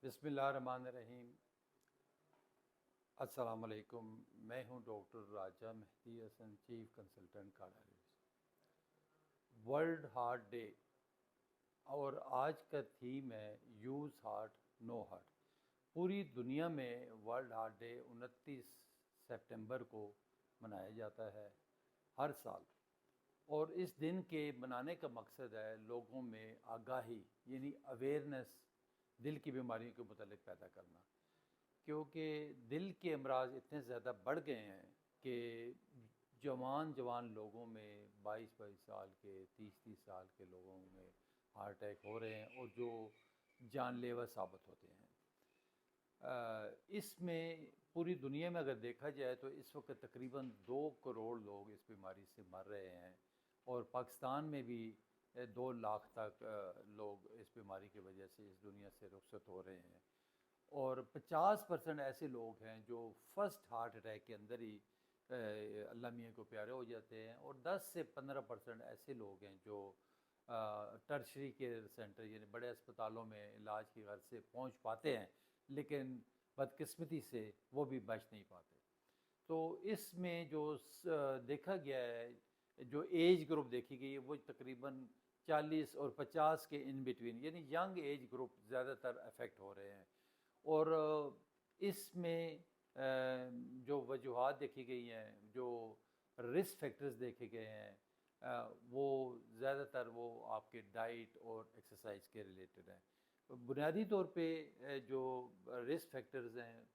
बिस्मिल्लाहिर्रहमानिर्रहीम। अस्सलाम वालेकुम। मैं हूं doctor Raja Mehdi Hasan, chief consultant cardiologist. World Heart Day और आज का थीम है यूज़ हार्ट नो हार्ट। पूरी दुनिया में वर्ल्ड हार्ट डे 29 सितंबर को मनाया जाता है हर साल। और इस दिन के मनाने का मकसद है लोगों में आगाही यानी अवेयरनेस दिल की बीमारियों के मुतालिक पैदा करना, क्योंकि दिल के अमराज इतने ज़्यादा बढ़ गए हैं कि जवान जवान लोगों में 22-22 साल के 30-30 साल के लोगों में हार्ट अटैक हो रहे हैं और जो जानलेवा साबित होते हैं। इसमें पूरी दुनिया में अगर देखा जाए तो इस वक्त तकरीबन 2 करोड़ लोग इस बीमारी से मर रहे हैं और पाकिस्तान में भी 2 लाख तक लोग इस बीमारी की वजह से इस दुनिया से रुखसत हो रहे हैं। और 50% ऐसे लोग हैं जो फर्स्ट हार्ट अटैक के अंदर ही अल्लाह मियाँ को प्यारे हो जाते हैं, और 10 से 15% ऐसे लोग हैं जो टर्शरी केयर सेंटर यानी बड़े अस्पतालों में इलाज की गर्ज से पहुंच पाते हैं, लेकिन बदकिस्मती से वो भी बच नहीं पाते। तो इसमें जो देखा गया है, जो एज ग्रुप देखी गई है वो तकरीबन 40 और 50 के इन बिटवीन यानी यंग एज ग्रुप ज़्यादातर अफेक्ट हो रहे हैं। और इसमें जो वजूहात देखी गई हैं, जो रिस्क फैक्टर्स देखे गए हैं, वो ज़्यादातर वो आपके डाइट और एक्सरसाइज के रिलेटेड हैं। बुनियादी तौर पे जो रिस्क फैक्टर्स हैं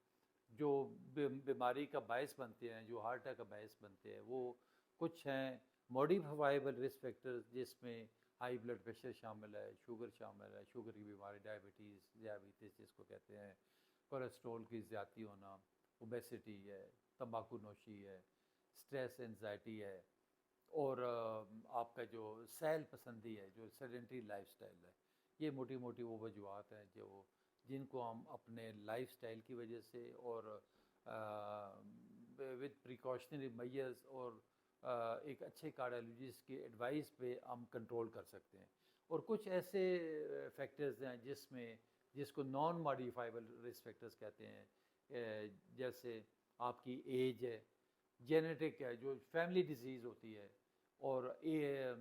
जो बीमारी का बायस बनते हैं, जो हार्ट अटैक का बायस बनते हैं, वो कुछ हैं मॉडिफाइबल रिस्क फैक्टर्स, जिसमें हाई ब्लड प्रेशर शामिल है, शुगर शामिल है, शुगर की बीमारी, डायबिटीज़ जिसको कहते हैं, कोलेस्ट्रॉल की ज़्यादती होना, ओबेसिटी है, तंबाकू नोशी है, स्ट्रेस एंजाइटी है, और आपका जो सैल पसंदी है, जो सेडेंटरी लाइफस्टाइल है। ये मोटी मोटी वो वजूहत हैं जो जिनको हम अपने लाइफस्टाइल की वजह से और विद प्रिकॉशनरी मेजर्स और एक अच्छे कार्डियोलॉजिस्ट की एडवाइस पे हम कंट्रोल कर सकते हैं। और कुछ ऐसे फैक्टर्स हैं जिसको नॉन मॉडिफाइबल रिस्क फैक्टर्स कहते हैं, जैसे आपकी एज है, जेनेटिक है, जो फैमिली डिजीज़ होती है, और ये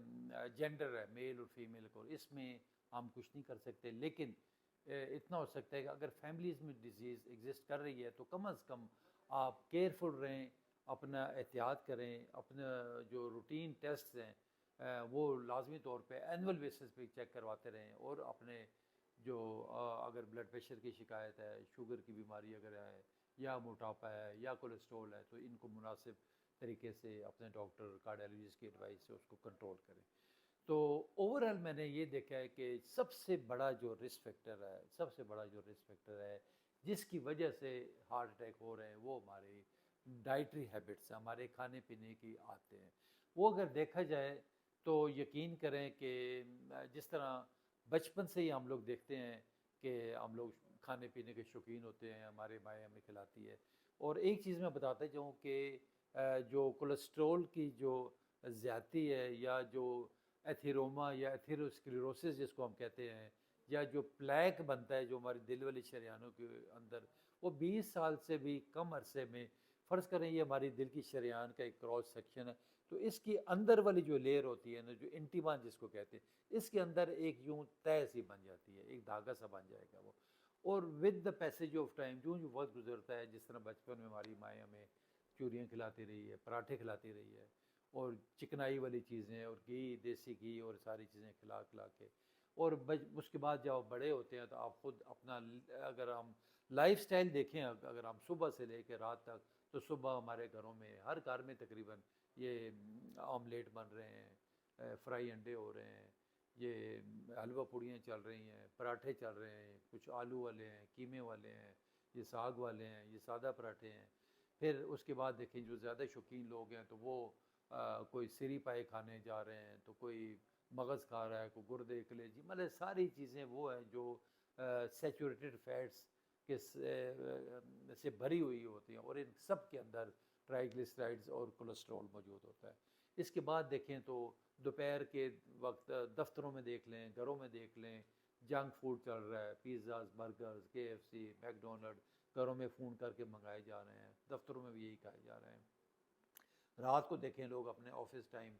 जेंडर है, मेल और फीमेल को, इसमें हम कुछ नहीं कर सकते। लेकिन इतना हो सकता है कि अगर फैमिलीज़ में डिजीज़ एग्जिस्ट कर रही है तो कम अज़ कम आप केयरफुल रहें, अपना एहतियात करें, अपना जो रूटीन टेस्ट हैं वो लाजमी तौर पे एनुअल बेसिस पे चेक करवाते रहें, और अपने जो अगर ब्लड प्रेशर की शिकायत है, शुगर की बीमारी अगर है, या मोटापा है, या कोलेस्ट्रॉल है, तो इनको मुनासिब तरीके से अपने डॉक्टर कार्डियोलॉजिस्ट की एडवाइस से उसको कंट्रोल करें। तो ओवरऑल मैंने ये देखा है कि सबसे बड़ा जो रिस्क फैक्टर है, सबसे बड़ा जो रिस्क फैक्टर है जिसकी वजह से हार्ट अटैक हो रहे हैं, वो हमारे डाइटरी हैबिट्स हैं, हमारे खाने पीने की आदतें हैं। वो अगर देखा जाए तो यकीन करें कि जिस तरह बचपन से ही हम लोग देखते हैं कि हम लोग खाने पीने के शौकीन होते हैं, हमारे माएँ हमें खिलाती है। और एक चीज़ मैं बताता जाऊँ कि जो कोलेस्ट्रॉल की जो ज़्यादती है, या जो एथीरोमा या एथेरोस्क्लेरोसिस जिसको हम कहते हैं, या जो प्लेक बनता है जो हमारे दिल वाली शरेयानों के अंदर, वो 20 साल से भी कम अरसे में, फ़र्ज़ करें ये हमारी दिल की शरेयान का एक क्रॉस सेक्शन है, तो इसकी अंदर वाली जो लेयर होती है ना, जो इंटीमा जिसको कहते हैं, इसके अंदर एक यूँ तह सी बन जाती है, एक धागा सा बन जाएगा वो। और with the passage of time, जो जो वक्त गुजरता है, जिस तरह बचपन में हमारी माएँ हमें चूरियाँ खिलाती रही है, पराठे खिलाती रही है, और चिकनाई वाली चीज़ें और घी, देसी घी और सारी चीज़ें खिला खिला के, और उसके बाद जब आप बड़े होते हैं तो आप खुद अपना, अगर हम लाइफस्टाइल देखें, अगर हम सुबह से लेकर रात तक, तो सुबह हमारे घरों में, हर घर में तकरीबन ये ऑमलेट बन रहे हैं, फ्राई अंडे हो रहे हैं, ये हलवा पूड़ियाँ चल रही हैं, पराठे चल रहे हैं, कुछ आलू वाले हैं, कीमे वाले हैं, ये साग वाले हैं, ये सादा पराठे हैं। फिर उसके बाद देखें जो ज़्यादा शौकीन लोग हैं तो वो कोई सिरी पाए खाने जा रहे हैं, तो कोई मगज़ खा रहा है, कोई गुर्दे कलेजी, मतलब सारी चीज़ें वो हैं जो सैचुरेटेड फैट्स के से भरी हुई होती हैं, और इन सब के अंदर ट्राइग्लिसराइड्स और कोलेस्ट्रॉल मौजूद होता है। इसके बाद देखें तो दोपहर के वक्त दफ्तरों में देख लें, घरों में देख लें, जंक फूड चल रहा है, पिज़्ज़ाज़, बर्गर्स, KFC, मैकडोनल्ड, घरों में फ़ोन करके मंगाए जा रहे हैं, दफ्तरों में भी यही खाए जा रहे हैं। रात को देखें लोग अपने ऑफिस टाइम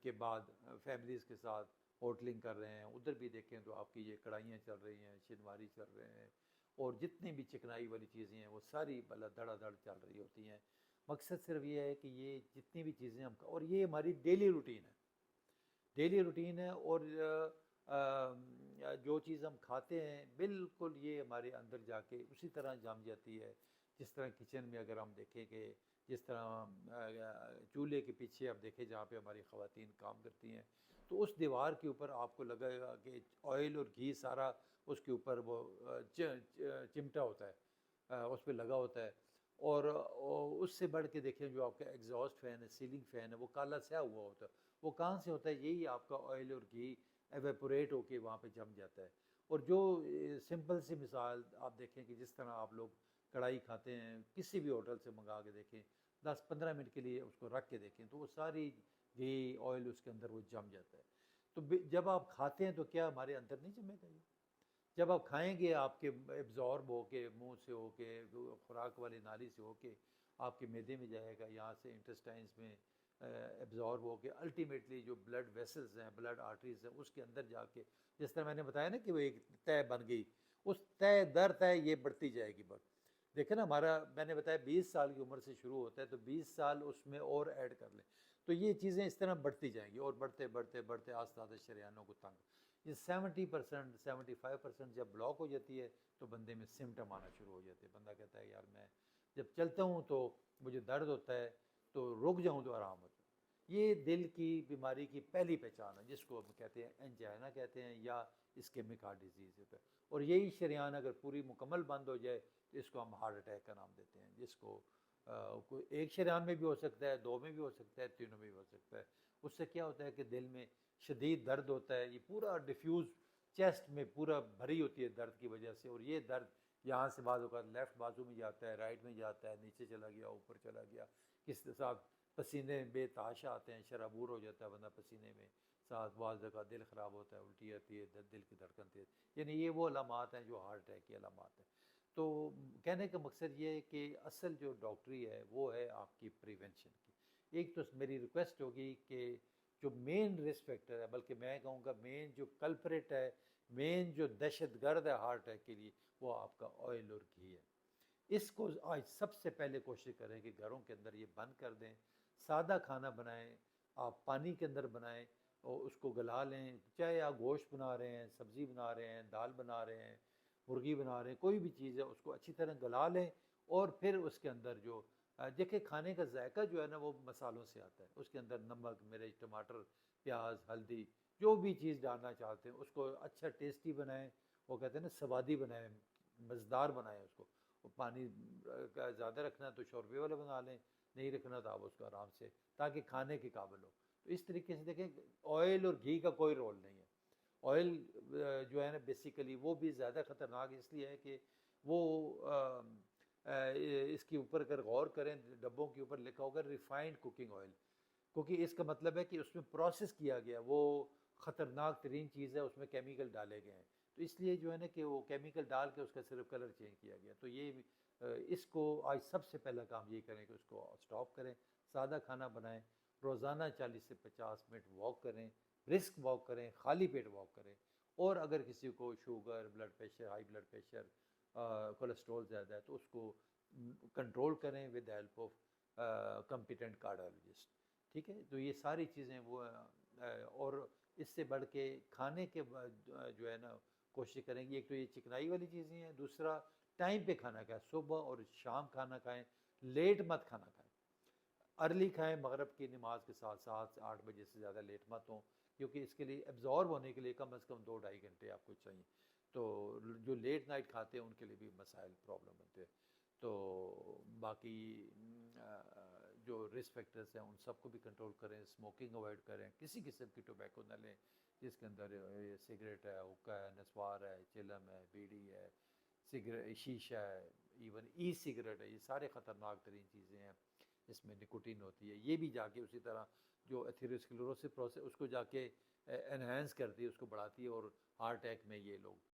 के बाद फैमिलीज़ के साथ होटलिंग कर रहे हैं, उधर भी देखें तो आपकी ये कढ़ाइयाँ चल रही हैं, शिनवारी चल रहे हैं, और जितनी भी चिकनाई वाली चीज़ें हैं वो सारी बला धड़ाधड़ चल रही होती हैं। मकसद सिर्फ ये है कि ये जितनी भी चीज़ें हम, और ये हमारी डेली रूटीन है, डेली रूटीन है, और जो चीज़ हम खाते हैं बिल्कुल ये हमारे अंदर जाके उसी तरह जम जाती है। जिस तरह किचन में अगर हम देखें कि जिस तरह चूल्हे के पीछे आप देखें जहाँ पे हमारी ख़वातीन काम करती हैं, तो उस दीवार के ऊपर आपको लगेगा कि ऑयल और घी सारा उसके ऊपर वो चिमटा होता है, उस पर लगा होता है। और उससे बढ़ के देखें जो आपका एग्जॉस्ट फैन है, सीलिंग फ़ैन है, वो काला स्याह हुआ होता है। वो कहाँ से होता है? यही आपका ऑयल और घी एवेपोरेट होके वहाँ पे जम जाता है। और जो सिंपल सी मिसाल आप देखें कि जिस तरह आप लोग कढ़ाई खाते हैं, किसी भी होटल से मंगा के देखें, 10-15 मिनट के लिए उसको रख के देखें, तो वो सारी घी ऑयल उसके अंदर वो जम जाता है। तो जब आप खाते हैं तो क्या हमारे अंदर नहीं जमेगा ये? जब आप खाएंगे आपके एब्जॉर्ब होके, मुंह से होके, खुराक वाली नाली से होके आपके मैदे में जाएगा, यहाँ से इंटेस्टाइन्स में एब्जॉर्ब होके अल्टीमेटली जो ब्लड वेसल्स हैं, ब्लड आर्टरीज हैं, उसके अंदर जाके, जिस तरह मैंने बताया ना कि वो एक तय बन गई, उस तय दर तय ये बढ़ती जाएगी। बढ़ देखे ना, हमारा मैंने बताया 20 साल की उम्र से शुरू होता है, तो 20 साल उसमें और ऐड कर लें, तो ये चीज़ें इस तरह बढ़ती जाएंगी, और बढ़ते बढ़ते बढ़ते आस्ते आस्ते शरीयानों को तंग, ये 70%, 75% जब ब्लॉक हो जाती है तो बंदे में सिम्टम आना शुरू हो जाते हैं। बंदा कहता है यार मैं जब चलता हूँ तो मुझे दर्द होता है, तो रुक जाऊँ तो आराम होता है। ये दिल की बीमारी की पहली पहचान है, जिसको हम कहते हैं एंजाइना कहते हैं, या इस्केमिक हार्ट डिजीज़ होता है। और यही शरीयान अगर पूरी मुकम्मल बंद हो जाए तो इसको हम हार्ट अटैक का नाम देते हैं, जिसको कोई एक शरीयान में भी हो सकता है, दो में भी हो सकता है, तीनों में भी हो सकता है। उससे क्या होता है कि दिल में शदीद दर्द होता है, ये पूरा डिफ्यूज़ चेस्ट में पूरा भरी होती है दर्द की वजह से, और ये दर्द यहाँ से बाजू का लेफ़्ट बाजू में जाता है, राइट में जाता है, नीचे चला गया, ऊपर चला गया, किस साथ पसीने बेताशा आते हैं, शराबूर हो जाता है बंदा पसीने में, साथ बाज़ का दिल ख़राब होता है, उल्टी आती है, दिल की धड़कन तेज़, यानी ये वो अलामात हैं जो हार्ट अटैक की अलामात हैं। तो कहने का मकसद ये है कि असल जो डॉक्टरी है वो है आपकी प्रिवेंशन की। एक तो मेरी रिक्वेस्ट होगी कि जो मेन रिस्क फैक्टर है, बल्कि मैं कहूँगा मेन जो कल्परेट है, मेन जो दहशतगर्द है हार्ट अटैक के लिए, वो आपका ऑयल और घी है। इसको आज सबसे पहले कोशिश करें कि घरों के अंदर ये बंद कर दें, सादा खाना बनाएं, आप पानी के अंदर बनाएं और उसको गला लें, चाहे आप गोश्त बना रहे हैं, सब्ज़ी बना रहे हैं, दाल बना रहे हैं, मुर्गी बना रहे हैं, कोई भी चीज़ है उसको अच्छी तरह गला लें, और फिर उसके अंदर जो देखिए खाने का जायका जो है ना वो मसालों से आता है, उसके अंदर नमक, मिर्च, टमाटर, प्याज, हल्दी, जो भी चीज़ डालना चाहते हैं उसको अच्छा टेस्टी बनाएं, वो कहते हैं ना स्वादी बनाएं, मज़ेदार बनाएं उसको। और पानी का ज़्यादा रखना है तो शोरबे वाला बना लें, नहीं रखना तो आप उसको आराम से, ताकि खाने के काबिल हो। तो इस तरीके से देखें, ऑयल और घी का कोई रोल नहीं है। ऑयल जो है ना बेसिकली वो भी ज़्यादा ख़तरनाक इसलिए है कि वो इसके ऊपर अगर गौर करें, डब्बों के ऊपर लिखा होगा रिफाइंड कुकिंग ऑयल, क्योंकि इसका मतलब है कि उसमें प्रोसेस किया गया, वो ख़तरनाक तरीन चीज़ है, उसमें केमिकल डाले गए हैं, तो इसलिए जो है ना कि वो केमिकल डाल के उसका सिर्फ कलर चेंज किया गया। तो ये इसको आज सबसे पहला काम ये करें कि उसको स्टॉप करें, सादा खाना बनाएं, रोज़ाना 40 से 50 मिनट वॉक करें, ब्रिस्क वॉक करें, खाली पेट वॉक करें। और अगर किसी को sugar, blood pressure, high blood pressure, cholesterol ज़्यादा है तो उसको कंट्रोल करें with the help of competent cardiologist. ठीक है, तो ये सारी चीज़ें वो और इससे बढ़ के खाने के जो है ना कोशिश करेंगे, एक तो ये चिकनाई वाली चीज़ें हैं, दूसरा टाइम पे खाना खाएं, सुबह और शाम खाना खाएं, लेट मत खाना खाएं, अर्ली खाएं, मगरब की नमाज के साथ 7 से 8 बजे से ज़्यादा लेट मत हों, क्योंकि इसके लिए एब्जॉर्ब होने के लिए कम से कम 2-2.5 घंटे आपको चाहिए। तो जो लेट नाइट खाते हैं उनके लिए भी मसाइल प्रॉब्लम बनते हैं। तो बाकी जो रिस्क फैक्टर्स हैं उन सबको भी कंट्रोल करें, स्मोकिंग अवॉइड करें, किसी किस्म की टोबैको न लें जिसके अंदर सिगरेट है, हुक्का है, नस्वार है, चिलम है, बीड़ी है, सिगरेट, शीशा है, इवन ई सिगरेट है, ये सारे ख़तरनाक तरीन चीज़ें हैं, इसमें निकोटीन होती है। ये भी जाके उसी तरह जो एथेरोस्क्लेरोसिस प्रोसेस उसको जाके एनहांस करती है, उसको बढ़ाती है और हार्ट अटैक में ये लोग